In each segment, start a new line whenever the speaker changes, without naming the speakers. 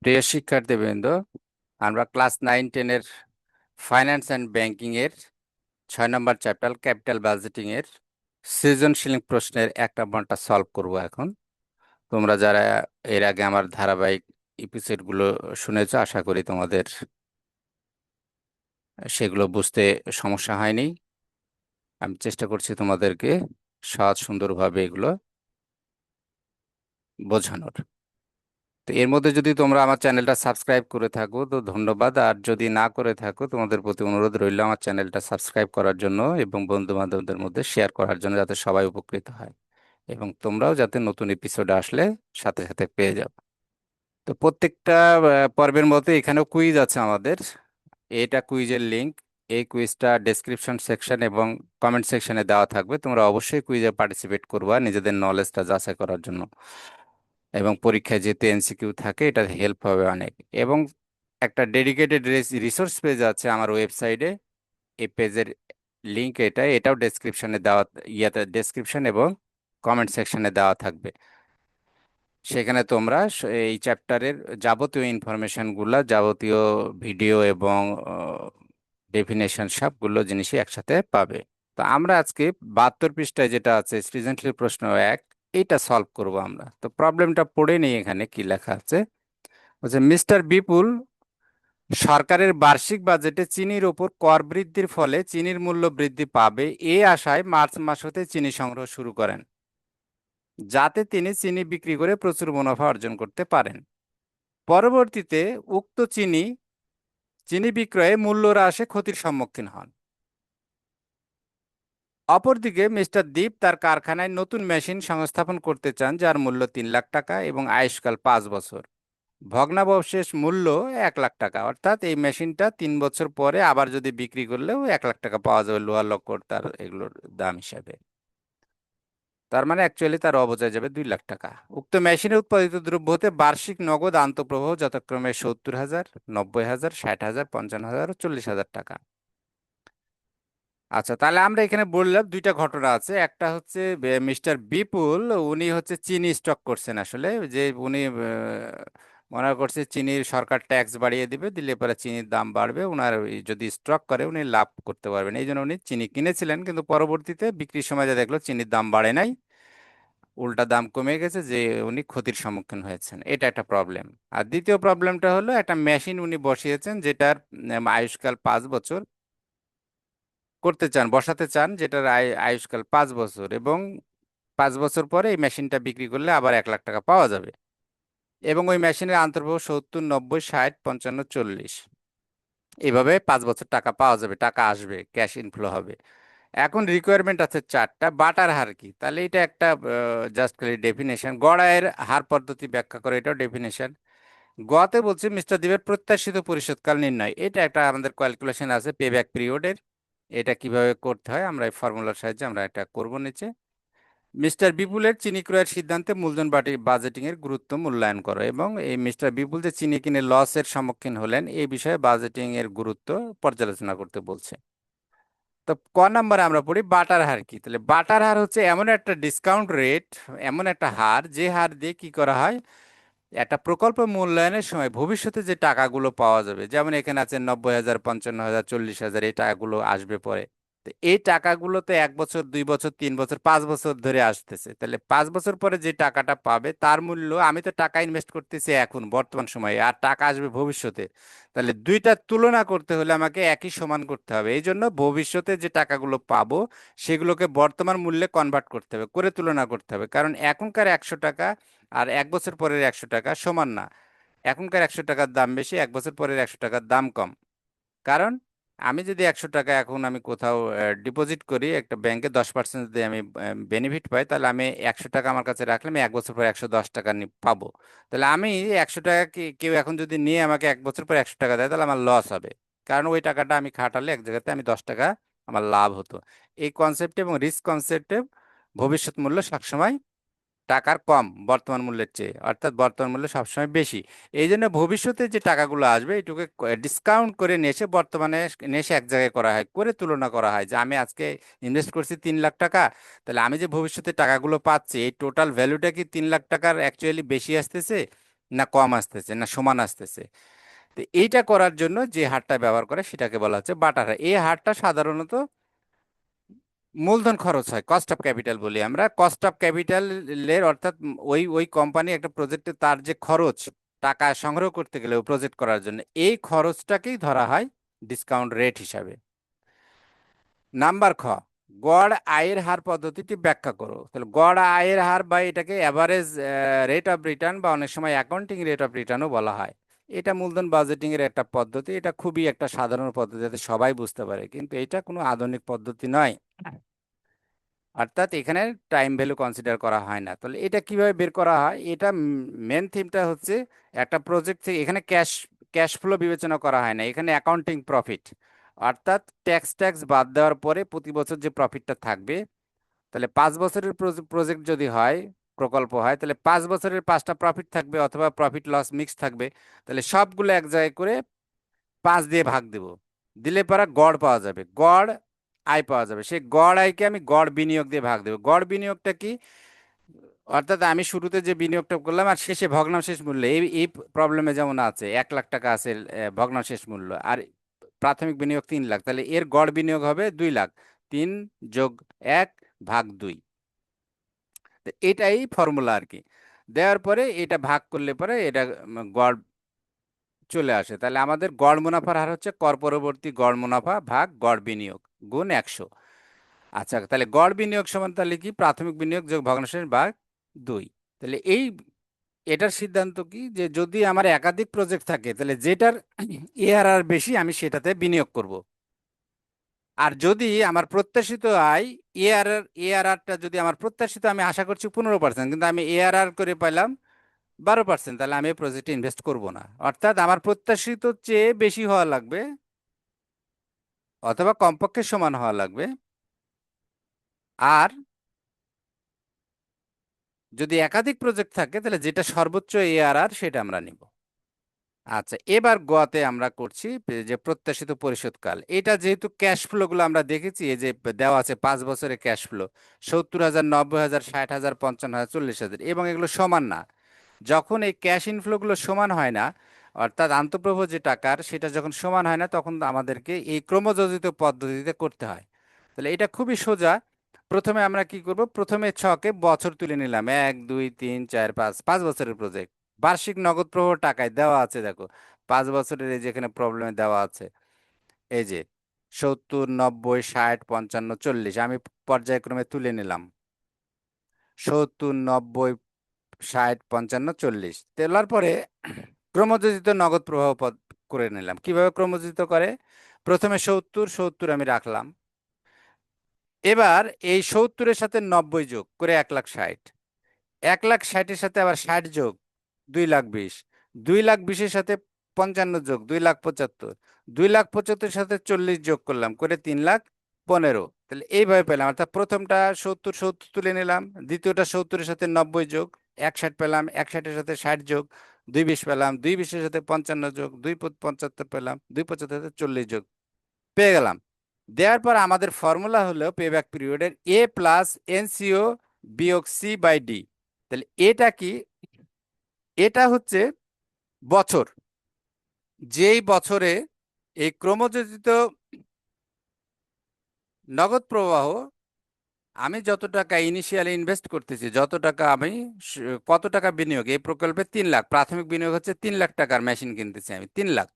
প্রিয় শিক্ষার্থীবৃন্দ, আমরা ক্লাস 9-10-এর ফাইন্যান্স অ্যান্ড ব্যাংকিং এর 6 নম্বর চ্যাপ্টার ক্যাপিটাল বাজেটিং এর সৃজনশীল প্রশ্নের 1 নম্বরটা সলভ করব এখন। তোমরা যারা এর আগে আমার ধারাবাহিক এপিসোড গুলো শুনেছো, আশা করি তোমাদের সেগুলো বুঝতে সমস্যা হয়নি। আমি চেষ্টা করছি তোমাদেরকে সহজ সুন্দরভাবে এগুলো বোঝানোর। তো এর মধ্যে যদি তোমরা আমার চ্যানেলটা সাবস্ক্রাইব করে থাকো তো ধন্যবাদ, আর যদি না করে থাকো তোমাদের প্রতি অনুরোধ রইল আমার চ্যানেলটা সাবস্ক্রাইব করার জন্য এবং বন্ধু বান্ধবদের মধ্যে শেয়ার করার জন্য, যাতে সবাই উপকৃত হয় এবং তোমরাও যাতে নতুন এপিসোড আসলে সাথে সাথে পেয়ে যাও। তো প্রত্যেকটা পর্বের মতো এখানেও কুইজ আছে আমাদের। এটা কুইজের লিংক। এই কুইজটা ডেসক্রিপশন সেকশন এবং কমেন্ট সেকশনে দেওয়া থাকবে। তোমরা অবশ্যই কুইজে পার্টিসিপেট করবা নিজেদের নলেজটা যাচাই করার জন্য, এবং পরীক্ষায় যেহেতু এমসিকিউ থাকে এটা হেল্প হবে অনেক। এবং একটা ডেডিকেটেড রিসোর্স পেজ আছে আমার ওয়েবসাইটে। এই পেজের লিংক এটাও ডেসক্রিপশনে দেওয়া, ডেসক্রিপশন এবং কমেন্ট সেকশনে দেওয়া থাকবে। সেখানে তোমরা এই চ্যাপ্টারের যাবতীয় ইনফরমেশনগুলো, যাবতীয় ভিডিও এবং ডেফিনেশন সবগুলো জিনিসই একসাথে পাবে। তো আমরা আজকে 72 পৃষ্ঠায় যেটা আছে সৃজনশীল প্রশ্ন 1, এইটা সলভ করব আমরা। তো প্রবলেমটা পড়ে নেই, এখানে কি লেখা আছে। বলছে মিস্টার বিপুল সরকারের বার্ষিক বাজেটে চিনির ওপর কর বৃদ্ধির ফলে চিনির মূল্য বৃদ্ধি পাবে এই আশায় মার্চ মাস হতে চিনি সংগ্রহ শুরু করেন, যাতে তিনি চিনি বিক্রি করে প্রচুর মুনাফা অর্জন করতে পারেন। পরবর্তীতে উক্ত চিনি চিনি বিক্রয়ে মূল্য হ্রাসে ক্ষতির সম্মুখীন হন। অপরদিকে মিস্টার দীপ তার কারখানায় নতুন মেশিন সংস্থাপন করতে চান, যার মূল্য 3 লাখ টাকা এবং আয়ুষ্কাল 5 বছর। ভগ্নাবশেষ মূল্য 1 লাখ টাকা, অর্থাৎ এই মেশিনটা 3 বছর পরে আবার যদি বিক্রি করলেও 1 লাখ টাকা পাওয়া যাবে লোহার লক্কর তার এগুলোর দাম হিসাবে। তার মানে অ্যাকচুয়ালি তার অবচয় যাবে 2 লাখ টাকা। উক্ত মেশিনে উৎপাদিত দ্রব্য হতে বার্ষিক নগদ আন্তঃপ্রবাহ যথাক্রমে 70,000, 90,000, 60,000, 55,000 ও 40,000 টাকা। আচ্ছা, তাহলে আমরা এখানে বললাম দুইটা ঘটনা আছে। একটা হচ্ছে মিস্টার বিপুল, উনি হচ্ছে চিনি স্টক করছেন আসলে, যে উনি মনে করছে চিনির সরকার ট্যাক্স বাড়িয়ে দিবে, দিলে পরে চিনির দাম বাড়বে, ওনার যদি স্টক করে উনি লাভ করতে পারবেন, এই জন্য উনি চিনি কিনেছিলেন। কিন্তু পরবর্তীতে বিক্রির সময় যা দেখলো চিনির দাম বাড়ে নাই, উল্টা দাম কমে গেছে, যে উনি ক্ষতির সম্মুখীন হয়েছেন। এটা একটা প্রবলেম। আর দ্বিতীয় প্রবলেমটা হলো একটা মেশিন উনি বসিয়েছেন যেটার আয়ুষ্কাল 5 বছর করতে চান, বসাতে চান, যেটার আয়ুষ্কাল 5 বছর, এবং 5 বছর পরে এই মেশিনটা বিক্রি করলে আবার 1 লাখ টাকা পাওয়া যাবে। এবং ওই মেশিনের আন্তর্ভুক্ত 70, 90, 60, 55, 40, এইভাবে 5 বছর টাকা পাওয়া যাবে, টাকা আসবে, ক্যাশ ইনফ্লো হবে। এখন রিকোয়ারমেন্ট আছে 4টা। বাটার হার কি? তাহলে এটা একটা জাস্ট খালি ডেফিনেশন। গড় আয়ের হার পদ্ধতি ব্যাখ্যা করে, এটাও ডেফিনেশন। গতে বলছে মিস্টার দেবের প্রত্যাশিত পরিশোধকাল নির্ণয়, এটা একটা আমাদের ক্যালকুলেশন আছে পে ব্যাক পিরিয়ডের। এটা কিভাবে করতে হয় আমরা এই ফর্মুলার সাহায্যে আমরা এটা করব নিচে। মিস্টার বিপুলের চিনি ক্রয়ের সিদ্ধান্তে মূলধন বাজেটিং এর গুরুত্ব মূল্যায়ন করো, এবং এই মিস্টার বিপুল যে চিনি কিনে লসের সম্মুখীন হলেন এই বিষয়ে বাজেটিং এর গুরুত্ব পর্যালোচনা করতে বলছে। তো ক নাম্বারে আমরা পড়ি বাটার হার কি। তাহলে বাটার হার হচ্ছে এমন একটা ডিসকাউন্ট রেট, এমন একটা হার যে হার দিয়ে কি করা হয়, একটা প্রকল্প মূল্যায়নের সময় ভবিষ্যতে যে টাকাগুলো পাওয়া যাবে, যেমন এখানে আছে 90,000, 55,000, 40,000, এই টাকাগুলো আসবে পরে। তো এই টাকাগুলো তো 1 বছর, 2 বছর, 3 বছর, 5 বছর ধরে আসতেছে। তাহলে 5 বছর পরে যে টাকাটা পাবে তার মূল্য, আমি তো টাকা ইনভেস্ট করতেছি এখন বর্তমান সময়ে, আর টাকা আসবে ভবিষ্যতে। তাহলে দুইটার তুলনা করতে হলে আমাকে একই সমান করতে হবে। এই জন্য ভবিষ্যতে যে টাকাগুলো পাবো সেগুলোকে বর্তমান মূল্যে কনভার্ট করতে হবে, করে তুলনা করতে হবে। কারণ এখনকার 100 টাকা আর 1 বছর পরের 100 টাকা সমান না। এখনকার 100 টাকার দাম বেশি, 1 বছর পরের 100 টাকার দাম কম। কারণ আমি যদি 100 টাকা এখন আমি কোথাও ডিপোজিট করি একটা ব্যাংকে, 10% যদি আমি বেনিফিট পাই, তাহলে আমি 100 টাকা আমার কাছে রাখলে আমি 1 বছর পর 110 টাকা পাবো। তাহলে আমি 100 টাকা কেউ এখন যদি নিয়ে আমাকে 1 বছর পর 100 টাকা দেয়, তাহলে আমার লস হবে। কারণ ওই টাকাটা আমি খাটালে এক জায়গাতে আমি 10 টাকা আমার লাভ হতো। এই কনসেপ্টে এবং রিস্ক কনসেপ্টে ভবিষ্যৎ মূল্য সবসময় টাকার কম বর্তমান মূল্যের চেয়ে, অর্থাৎ বর্তমান মূল্য সবসময় বেশি। এই জন্য ভবিষ্যতে যে টাকাগুলো আসবে এটুকু ডিসকাউন্ট করে নিয়ে এসে বর্তমানে নিয়ে এসে এক জায়গায় করা হয়, করে তুলনা করা হয় যে আমি আজকে ইনভেস্ট করছি 3 লাখ টাকা, তাহলে আমি যে ভবিষ্যতে টাকাগুলো পাচ্ছি এই টোটাল ভ্যালুটা কি 3 লাখ টাকার অ্যাকচুয়ালি বেশি আসতেছে না কম আসতেছে না সমান আসতেছে। তো এইটা করার জন্য যে হারটা ব্যবহার করে সেটাকে বলা হচ্ছে বাটার হার। এই হারটা সাধারণত মূলধন খরচ হয়, কস্ট অফ ক্যাপিটাল বলি আমরা। কস্ট অফ ক্যাপিটালের অর্থাৎ ওই ওই কোম্পানি একটা প্রজেক্টে তার যে খরচ, টাকা সংগ্রহ করতে গেলে ওই প্রজেক্ট করার জন্য, এই খরচটাকেই ধরা হয় ডিসকাউন্ট রেট হিসাবে। নাম্বার খ, গড় আয়ের হার পদ্ধতিটি ব্যাখ্যা করো। তাহলে গড় আয়ের হার বা এটাকে অ্যাভারেজ রেট অফ রিটার্ন বা অনেক সময় অ্যাকাউন্টিং রেট অফ রিটার্নও বলা হয়। এটা মূলধন বাজেটিং এর একটা পদ্ধতি, এটা খুবই একটা সাধারণ পদ্ধতি যাতে সবাই বুঝতে পারে, কিন্তু এটা কোনো আধুনিক পদ্ধতি নয়। অর্থাৎ এখানে টাইম ভ্যালু কনসিডার করা হয় না। তাহলে এটা কিভাবে বের করা হয়? এটা মেন থিমটা হচ্ছে একটা প্রজেক্ট থেকে এখানে ক্যাশ ক্যাশ ফ্লো বিবেচনা করা হয় না, এখানে অ্যাকাউন্টিং প্রফিট। অর্থাৎ ট্যাক্স ট্যাক্স বাদ দেওয়ার পরে প্রতি বছর যে প্রফিটটা থাকবে, তাহলে 5 বছরের প্রজেক্ট যদি হয়, প্রকল্প হয়, তাহলে 5 বছরের 5টা প্রফিট থাকবে অথবা প্রফিট লস মিক্স থাকবে। তাহলে সবগুলো এক জায়গায় করে 5 দিয়ে ভাগ দেব, দিলে পরে গড় পাওয়া যাবে, গড় আয় পাওয়া যাবে। সেই গড় আয়কে আমি গড় বিনিয়োগ দিয়ে ভাগ দেবো। গড় বিনিয়োগটা কি? অর্থাৎ আমি শুরুতে যে বিনিয়োগটা করলাম আর শেষে ভগ্নাংশেষ মূল্য, এই এই প্রবলেমে যেমন আছে 1 লাখ টাকা আছে ভগ্নাংশেষ মূল্য, আর প্রাথমিক বিনিয়োগ 3 লাখ, তাহলে এর গড় বিনিয়োগ হবে 2 লাখ। 3+1/2। তো এটাই ফর্মুলা আর কি। দেওয়ার পরে এটা ভাগ করলে পরে এটা গড় চলে আসে। তাহলে আমাদের গড় মুনাফার হার হচ্ছে কর পরবর্তী গড় মুনাফা ভাগ গড় বিনিয়োগ গুণ 100। আচ্ছা, তাহলে গড় বিনিয়োগ সমান তাহলে কি? প্রাথমিক বিনিয়োগ যোগ ভগ্নাংশের ভাগ 2। তাহলে এটার সিদ্ধান্ত কি, যে যদি আমার একাধিক প্রজেক্ট থাকে তাহলে যেটার এআরআর বেশি আমি সেটাতে বিনিয়োগ করব। আর যদি আমার প্রত্যাশিত আয়, এআরআরটা যদি আমার প্রত্যাশিত, আমি আশা করছি 15%, কিন্তু আমি এআরআর করে পাইলাম 12%, তাহলে আমি এই প্রজেক্টে ইনভেস্ট করব না। অর্থাৎ আমার প্রত্যাশিত চেয়ে বেশি হওয়া লাগবে অথবা কমপক্ষে সমান হওয়া লাগবে। আর যদি একাধিক প্রজেক্ট থাকে তাহলে যেটা সর্বোচ্চ এআরআর সেটা আমরা নিব। আচ্ছা, এবার গোয়াতে আমরা করছি যে প্রত্যাশিত পরিশোধকাল। এটা যেহেতু ক্যাশ ফ্লো গুলো আমরা দেখেছি, এই যে দেওয়া আছে 5 বছরের ক্যাশ ফ্লো 70,000, 90,000, 60,000, 55,000, 40,000, এবং এগুলো সমান না। যখন এই ক্যাশ ইনফ্লো গুলো সমান হয় না, অর্থাৎ আন্তঃপ্রবাহ যে টাকার সেটা যখন সমান হয় না, তখন আমাদেরকে এই ক্রমযোজিত পদ্ধতিতে করতে হয়। তাহলে এটা খুবই সোজা। প্রথমে আমরা কি করব? প্রথমে ছকে বছর তুলে নিলাম, 1 2 3 4 5, 5 বছরের প্রজেক্ট। বার্ষিক নগদ প্রবাহ টাকায় দেওয়া আছে, দেখো 5 বছরের, এই যেখানে প্রবলেমে দেওয়া আছে, এই যে 70 90 60 55 40, আমি পর্যায়ক্রমে তুলে নিলাম। 70 90 60 55 40 তোলার পরে ক্রমযোজিত নগদ প্রবাহ পদ করে নিলাম। কিভাবে ক্রমযোজিত করে? প্রথমে 70 70 আমি রাখলাম। এবার এই 70-এর সাথে 90 যোগ করে 1,60,000, 1,60,000-এর সাথে আবার 60 যোগ 2,20,000, 2,20,000-এর সাথে 55 যোগ 2,75,000, 2,75,000-এর সাথে 40 যোগ করলাম করে 3,15,000। তাহলে এইভাবে পেলাম। অর্থাৎ প্রথমটা 70 70 তুলে নিলাম, দ্বিতীয়টা 70-এর সাথে 90 যোগ 61 পেলাম, 61-এর সাথে 60 যোগ 220 পেলাম, 220-এর সাথে 55 যোগ 275 পেলাম, 275-এর সাথে 40 যোগ পেয়ে গেলাম। দেওয়ার পর আমাদের ফর্মুলা হলো পেব্যাক পিরিয়ডের A+NCO বিয়োগ C/D। তাহলে এটা কি? এটা হচ্ছে বছর, যেই বছরে এই ক্রমযোজিত নগদ প্রবাহ, আমি যত টাকা ইনিশিয়ালি ইনভেস্ট করতেছি, যত টাকা আমি কত টাকা বিনিয়োগ এই প্রকল্পে? 3 লাখ। প্রাথমিক বিনিয়োগ হচ্ছে 3 লাখ টাকার মেশিন কিনতেছি আমি, 3 লাখ।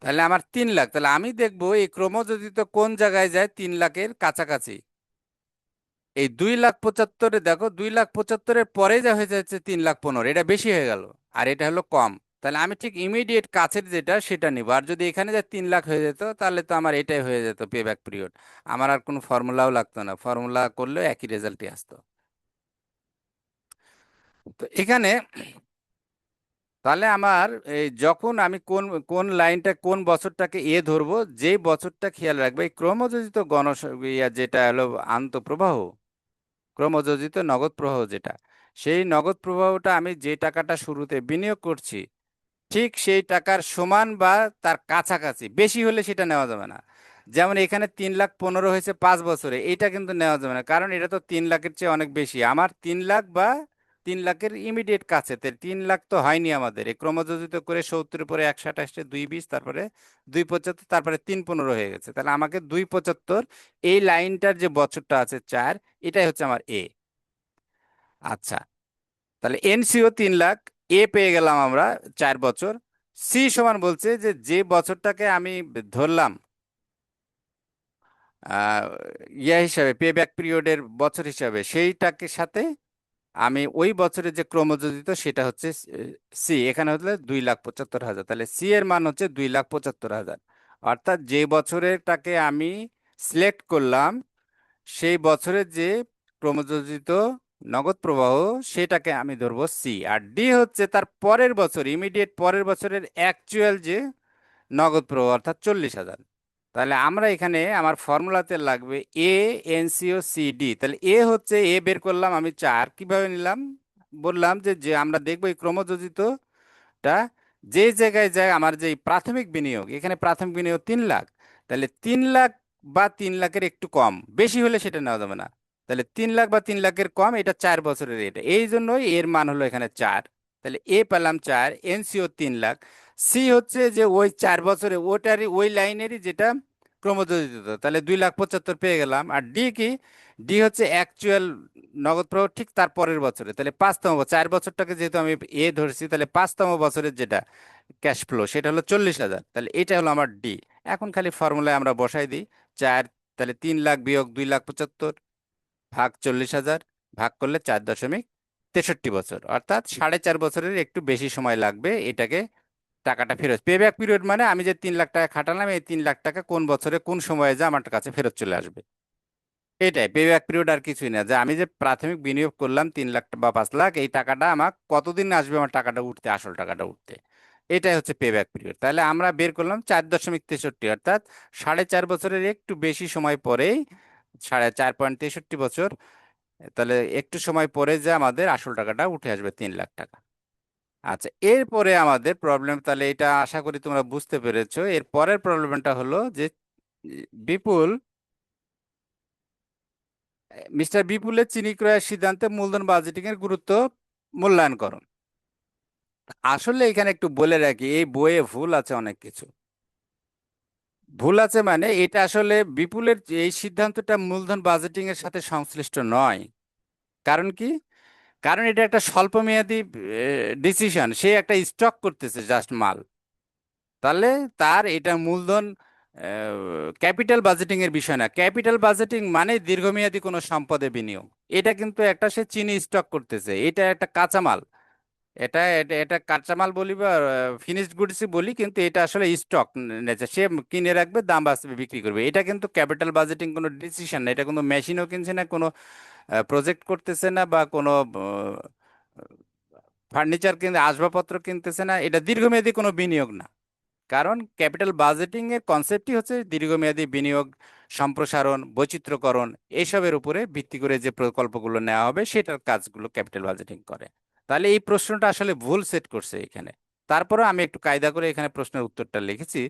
তাহলে আমার 3 লাখ, তাহলে আমি দেখবো এই ক্রমযোজিত কোন জায়গায় যায় 3 লাখের কাছাকাছি। এই 2,75,000-এ দেখো, 2,75,000-এর পরে যা হয়ে যাচ্ছে 3,15,000, এটা বেশি হয়ে গেল, আর এটা হলো কম। তাহলে আমি ঠিক ইমিডিয়েট কাছের যেটা সেটা নিব। আর যদি এখানে যা 3 লাখ হয়ে যেত, তাহলে তো আমার এটাই হয়ে যেত পে ব্যাক পিরিয়ড। আমার আর কোনো ফর্মুলাও লাগতো না, ফর্মুলা করলেও একই রেজাল্টই আসতো। তো এখানে তাহলে আমার এই যখন আমি কোন কোন লাইনটা কোন বছরটাকে ধরবো, যেই বছরটা খেয়াল রাখবে এই ক্রমযোজিত যেটা হলো আন্তঃপ্রবাহ, ক্রমযোজিত নগদ প্রবাহ যেটা, সেই নগদ প্রবাহটা আমি যে টাকাটা শুরুতে বিনিয়োগ করছি ঠিক সেই টাকার সমান বা তার কাছাকাছি, বেশি হলে সেটা নেওয়া যাবে না। যেমন এখানে 3,15,000 হয়েছে 5 বছরে, এইটা কিন্তু নেওয়া যাবে না, কারণ এটা তো 3 লাখের চেয়ে অনেক বেশি। আমার 3 লাখ বা 3 লাখের ইমিডিয়েট কাছে, 3 লাখ তো হয়নি আমাদের, এই ক্রমযোজিত করে 70 পরে 128, 220, তারপরে 275, তারপরে 315 হয়ে গেছে। তাহলে আমাকে 275, এই লাইনটার যে বছরটা আছে 4, এটাই হচ্ছে আমার এ। আচ্ছা, তাহলে এনসিও 3 লাখ, এ পেয়ে গেলাম আমরা 4 বছর। সি সমান বলছে যে যে বছরটাকে আমি ধরলাম আহ, হিসাবে, পে ব্যাক পিরিয়ডের বছর হিসাবে, সেইটাকে সাথে আমি ওই বছরের যে ক্রমযোজিত সেটা হচ্ছে সি, এখানে হচ্ছে 2,75,000। তাহলে সি এর মান হচ্ছে 2,75,000। অর্থাৎ যে বছরেরটাকে আমি সিলেক্ট করলাম সেই বছরের যে ক্রমযোজিত নগদ প্রবাহ, সেটাকে আমি ধরবো সি। আর ডি হচ্ছে তার পরের বছর, ইমিডিয়েট পরের বছরের অ্যাকচুয়াল যে নগদ প্রবাহ, অর্থাৎ 40,000। তাহলে আমরা এখানে আমার ফর্মুলাতে লাগবে এ, এনসিও, সি, ডি। তাহলে এ হচ্ছে, এ বের করলাম আমি 4, কিভাবে নিলাম বললাম যে যে আমরা দেখবো এই ক্রমযোজিতটা যে জায়গায় যায় আমার যে প্রাথমিক বিনিয়োগ, এখানে প্রাথমিক বিনিয়োগ 3 লাখ। তাহলে 3 লাখ বা 3 লাখের একটু কম, বেশি হলে সেটা নেওয়া যাবে না। তাহলে 3 লাখ বা 3 লাখের কম, এটা 4 বছরের, এটা এই জন্যই এর মান হলো এখানে 4। তাহলে এ পেলাম 4, এনসিও 3 লাখ। সি হচ্ছে যে ওই 4 বছরে ওটারই ওই লাইনেরই যেটা ক্রমযোজিত, তাহলে 2,75,000 পেয়ে গেলাম। আর ডি কি, ডি হচ্ছে অ্যাকচুয়াল নগদ প্রবাহ ঠিক তার পরের বছরে, তাহলে 5তম, 4 বছরটাকে যেহেতু আমি এ ধরছি, তাহলে 5তম বছরের যেটা ক্যাশ ফ্লো সেটা হলো 40,000। তাহলে এটা হলো আমার ডি। এখন খালি ফর্মুলায় আমরা বসাই দিই 4, তাহলে 3 লাখ বিয়োগ 2,75,000 ভাগ 40,000, ভাগ করলে 4.63 বছর, অর্থাৎ 4.5 বছরের একটু বেশি সময় লাগবে এটাকে টাকাটা ফেরত। পে ব্যাক পিরিয়ড মানে আমি যে 3 লাখ টাকা খাটালাম, এই 3 লাখ টাকা কোন বছরে কোন সময়ে যে আমার কাছে ফেরত চলে আসবে, এটাই পে ব্যাক পিরিয়ড। আর কিছুই না, যে আমি যে প্রাথমিক বিনিয়োগ করলাম 3 লাখ বা 5 লাখ, এই টাকাটা আমার কতদিন আসবে আমার টাকাটা উঠতে, আসল টাকাটা উঠতে, এটাই হচ্ছে পে ব্যাক পিরিয়ড। তাহলে আমরা বের করলাম 4.63, অর্থাৎ 4.5 বছরের একটু বেশি সময় পরেই, 4.63 বছর, তাহলে একটু সময় পরে যে আমাদের আসল টাকাটা উঠে আসবে 3 লাখ টাকা। আচ্ছা, এরপরে আমাদের প্রবলেম, তাহলে এটা আশা করি তোমরা বুঝতে পেরেছো। এর পরের প্রবলেমটা হলো যে বিপুল, মিস্টার বিপুলের চিনি ক্রয়ের সিদ্ধান্তে মূলধন বাজেটিং এর গুরুত্ব মূল্যায়ন করুন। আসলে এখানে একটু বলে রাখি, এই বইয়ে ভুল আছে অনেক কিছু। ভুল আছে মানে এটা আসলে বিপুলের এই সিদ্ধান্তটা মূলধন বাজেটিং এর সাথে সংশ্লিষ্ট নয়। কারণ কি, কারণ এটা একটা স্বল্পমেয়াদী ডিসিশন, সে একটা স্টক করতেছে জাস্ট মাল। তাহলে তার এটা মূলধন ক্যাপিটাল বাজেটিং এর বিষয় না। ক্যাপিটাল বাজেটিং মানে দীর্ঘমেয়াদী কোনো সম্পদে বিনিয়োগ। এটা কিন্তু একটা সে চিনি স্টক করতেছে, এটা একটা কাঁচামাল। এটা এটা এটা কাঁচামাল বলি বা ফিনিশড গুডসই বলি, কিন্তু এটা আসলে স্টক নেচার, সে কিনে রাখবে, দাম বাড়বে বিক্রি করবে। এটা কিন্তু ক্যাপিটাল বাজেটিং কোনো ডিসিশন না, এটা কোনো মেশিনও কিনছে না, কোনো প্রজেক্ট করতেছে না, বা কোনো ফার্নিচার কিনতে, আসবাবপত্র কিনতেছে না, এটা দীর্ঘমেয়াদী কোনো বিনিয়োগ না। কারণ ক্যাপিটাল বাজেটিং এর কনসেপ্টই হচ্ছে দীর্ঘমেয়াদী বিনিয়োগ, সম্প্রসারণ, বৈচিত্র্যকরণ, এইসবের উপরে ভিত্তি করে যে প্রকল্পগুলো নেওয়া হবে সেটার কাজগুলো ক্যাপিটাল বাজেটিং করে। তাহলে এই প্রশ্নটা আসলে ভুল সেট করছে এখানে। তারপরে আমি একটু কায়দা করে এখানে প্রশ্নের উত্তরটা লিখেছি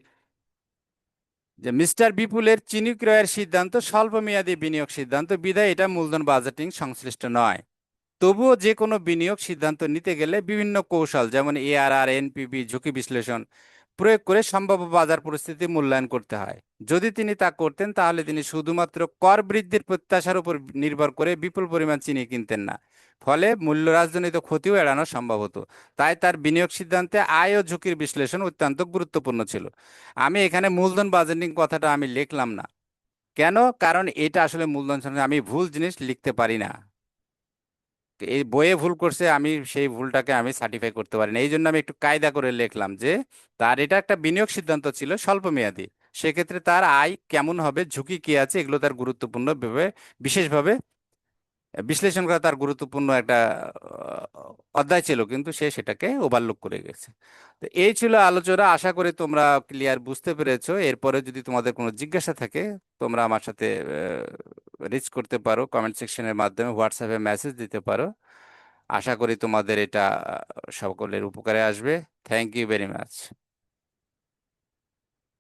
যে মিস্টার বিপুলের চিনি ক্রয়ের সিদ্ধান্ত স্বল্পমেয়াদী বিনিয়োগ সিদ্ধান্ত, বিধায় এটা মূলধন বাজেটিং সংশ্লিষ্ট নয়। তবুও যে কোনো বিনিয়োগ সিদ্ধান্ত নিতে গেলে বিভিন্ন কৌশল, যেমন এআরআর, এনপিভি, ঝুঁকি বিশ্লেষণ প্রয়োগ করে সম্ভাব্য বাজার পরিস্থিতি মূল্যায়ন করতে হয়। যদি তিনি তা করতেন তাহলে তিনি শুধুমাত্র কর বৃদ্ধির প্রত্যাশার উপর নির্ভর করে বিপুল পরিমাণ চিনি কিনতেন না। ফলে মূল্য রাজজনিত ক্ষতিও এড়ানো সম্ভব হতো। তাই তার বিনিয়োগ সিদ্ধান্তে আয় ও ঝুঁকির বিশ্লেষণ অত্যন্ত গুরুত্বপূর্ণ ছিল। আমি এখানে মূলধন বাজেটিং কথাটা আমি লিখলাম না। কেন? কারণ এটা আসলে মূলধন সংক্রান্ত, আমি ভুল জিনিস লিখতে পারি না। এই বইয়ে ভুল করছে, আমি সেই ভুলটাকে আমি সার্টিফাই করতে পারি না, এই জন্য আমি একটু কায়দা করে লিখলাম যে তার এটা একটা বিনিয়োগ সিদ্ধান্ত ছিল স্বল্পমেয়াদী। সেক্ষেত্রে তার আয় কেমন হবে, ঝুঁকি কি আছে, এগুলো তার গুরুত্বপূর্ণ ভাবে, বিশেষভাবে বিশ্লেষণ করা তার গুরুত্বপূর্ণ একটা অধ্যায় ছিল, কিন্তু সে সেটাকে ওভারলুক করে গেছে। তো এই ছিল আলোচনা, আশা করি তোমরা ক্লিয়ার বুঝতে পেরেছো। এরপরে যদি তোমাদের কোনো জিজ্ঞাসা থাকে তোমরা আমার সাথে রিচ করতে পারো, কমেন্ট সেকশনের মাধ্যমে, হোয়াটসঅ্যাপে মেসেজ দিতে পারো। আশা করি তোমাদের এটা সকলের উপকারে আসবে। Thank you very much.